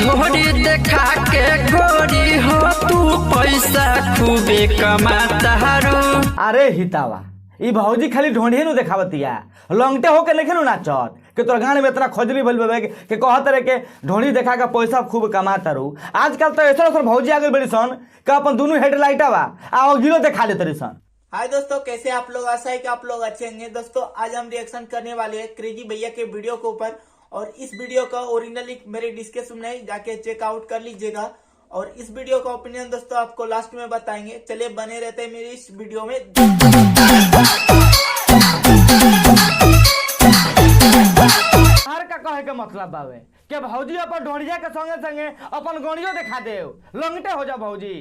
ढोरी देखा के गोरी हो तू पैसा खूबे कमाता रू। अरे हितावा ई भौजी खाली ढोंढी नु देखावतिया, लंगटे होके नहीं नु नाचत कि तोर गाने में इतना खोजली भइल बे कि कहत रे के ढोंढी देखा के पैसा खूब कमाता रू। आजकल तो ऐसा भौजी आ गई बड़ी सन कि अपन दोनों हेडलाइटवा आ गिलो देखा देते रही सन। हाय दोस्तों, कैसे आप लोग? आशा है कि आप लोग अच्छे होंगे। दोस्तों आज हम रिएक्शन करने वाले हैं क्रेजी भैया के वीडियो के ऊपर, और इस वीडियो का ओरिजिनली मेरे डिस्क्रिप्शन में जाके चेकआउट कर लीजिएगा। और इस वीडियो का ओपिनियन दोस्तों आपको लास्ट में बताएंगे। चलिए बने रहते हैं मेरी इस वीडियो में। हर का कहे के मतलब बावे कि भौजी अपन ढोंढिया के संगे संगे अपन गोड़ियों दिखा दे, लंगटे हो जा भौजी।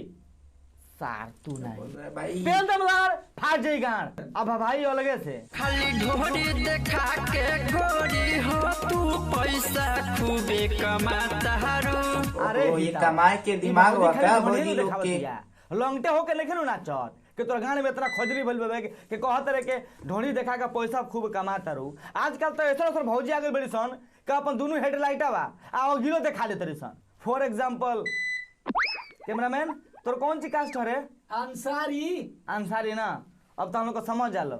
सार तू नहीं भाई पेल दमदार फाट जाई गांड। अब भाई अलगे से खाली ढोरी देखा के गोरी हो तू पैसा खूबे कमाता रू। अरे ये कमाए के दिमाग वाका भौजी लोग के लंगटे होके नहीं नाचत कि तोर गाने में इतना खोजली भइल बे कि कहत रे के ढोंढी देखा के पैसा खूब कमाता रू। आजकल तो ऐसा भौजी आ गई बड़ी सन कि अपन दोनों हेडलाइटवा आ गिलो देखा देते रही सन। फॉर एग्जांपल कैमरामैन तोर कौन सी कास्ट है? अंसारी ना। अब तो हम लोग को समझ जालो।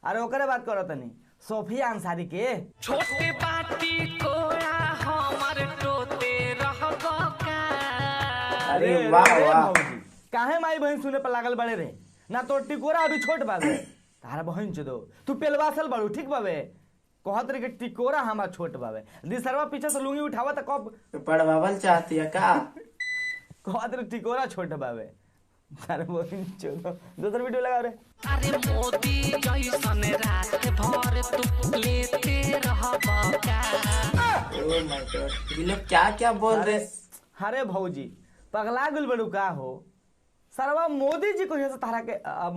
अरे ओकरे बात करो तनी सोफिया अंसारी के। छोटे पाटी कोया हमर टोते रहबो का। अरे वाह वाह, काहे माई बहन सुने पर लागल बड़े रे ना। तो टिकोरा अभी छोट बाबे तारा बहन चो दो तू पेलवासल बड़ू ठीक बाबे। कहत रे के टिकोरा हमार छोट बाबे दिसरवा पीछे से लुंगी उठावा त कब पड़वावल चाहती है का? कहत रे टिकोरा छोट बाबे तारा बहन चो दो। दूसरा वीडियो लगा रे। अरे मोदी जैसन रात भर तू लेते रहबो का। ओह माय गॉड, ये लोग क्या क्या बोल रहे? अरे भौजी पगला गुल बड़ू का हो सरवा। मोदी जी को है तारा के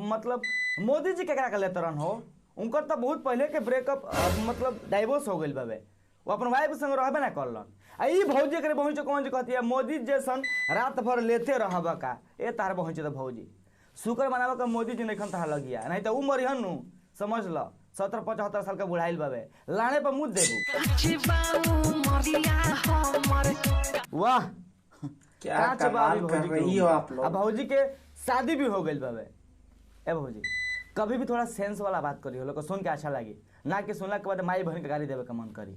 मतलब मोदी जी केकरा के लेते रहन हो? उनकर तो बहुत पहले के ब्रेकअप मतलब डाइवोर्स हो गइल बाबे। वो अपन वाइफ संग रहबे ना करलन। आ ई भौजी करे बहन जो कौन जी कहती है मोदी जैसन रात भर लेते रहबा का। ए तार बहन तो भौजी शुक्र मनावा का मोदी जी नहीं तारा लगिया, नहीं तो उ मरिहन नु समझ ल 70-75 साल का बुढ़ाइल बाबे लाने पर मुंह देबू। वाह क्या कमाल कर रही हो आप लोग। अब भौजी के शादी भी हो गई बाबे। ए भौजी कभी भी थोड़ा सेंस वाला बात करी हो लोग को सुन के अच्छा लगी, ना कि सुनला के बाद माई बहन के गाली देवे का मन करी।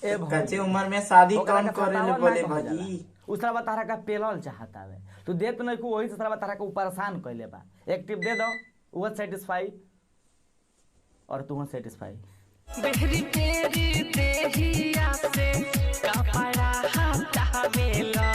ए कच्चे उम्र में शादी कौन करे बोले भाजी? उसरा तारा का पेलल चाहता है तू दे तो नहीं को वही से सारा तारा का परेशान कइले बा। एक टिप दे दो वो सेटिस्फाई और तू सेटिस्फाई। बेहरी तेरी देहिया से कपड़ा हटावेला।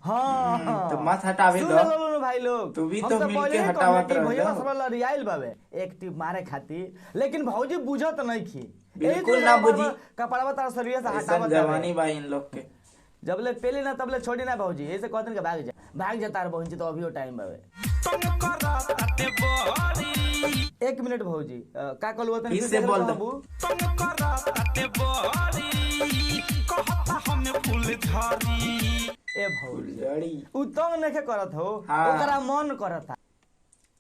हाँ तो मत हटावे दो भाई लोग, तू भी तो मिलके हटावत रहो। रियाइल बाबे एक टिप मारे खाती, लेकिन भौजी बुझत नहीं खी। बिल्कुल ना बुझी। कपड़ा तारा शरीर से ऐसा हटावत जवानी भाई इन लोग के। जब ले पेली ना तब ले छोड़ी ना भौजी। ऐसे कहते हैं कि भाग जा तार बहन जी तो अभी टाइम बाबे। एक मिनट भौजी का कल हुआ फिर से बोल दो। ए भौजी उ तो नहीं करत हो, ओकरा मन करत।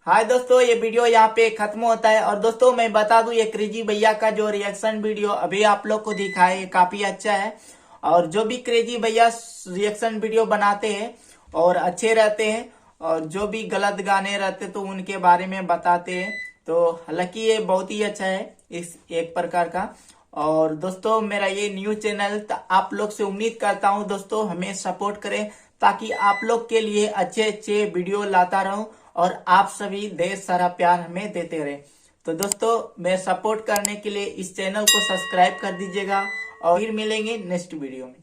हाय दोस्तों, ये वीडियो यहाँ पे खत्म होता है। और दोस्तों मैं बता दूं ये क्रेजी भैया का जो रिएक्शन वीडियो अभी आप लोग को दिखा है काफी अच्छा है। और जो भी क्रेजी भैया रिएक्शन वीडियो बनाते हैं और अच्छे रहते हैं, और जो भी गलत गाने रहते तो उनके बारे में बताते हैं। तो हालांकि ये बहुत ही अच्छा है इस एक प्रकार का। और दोस्तों मेरा ये न्यू चैनल आप लोग से उम्मीद करता हूँ दोस्तों हमें सपोर्ट करें, ताकि आप लोग के लिए अच्छे अच्छे वीडियो लाता रहूं और आप सभी ढेर सारा प्यार हमें देते रहे। तो दोस्तों मैं सपोर्ट करने के लिए इस चैनल को सब्सक्राइब कर दीजिएगा और फिर मिलेंगे नेक्स्ट वीडियो में।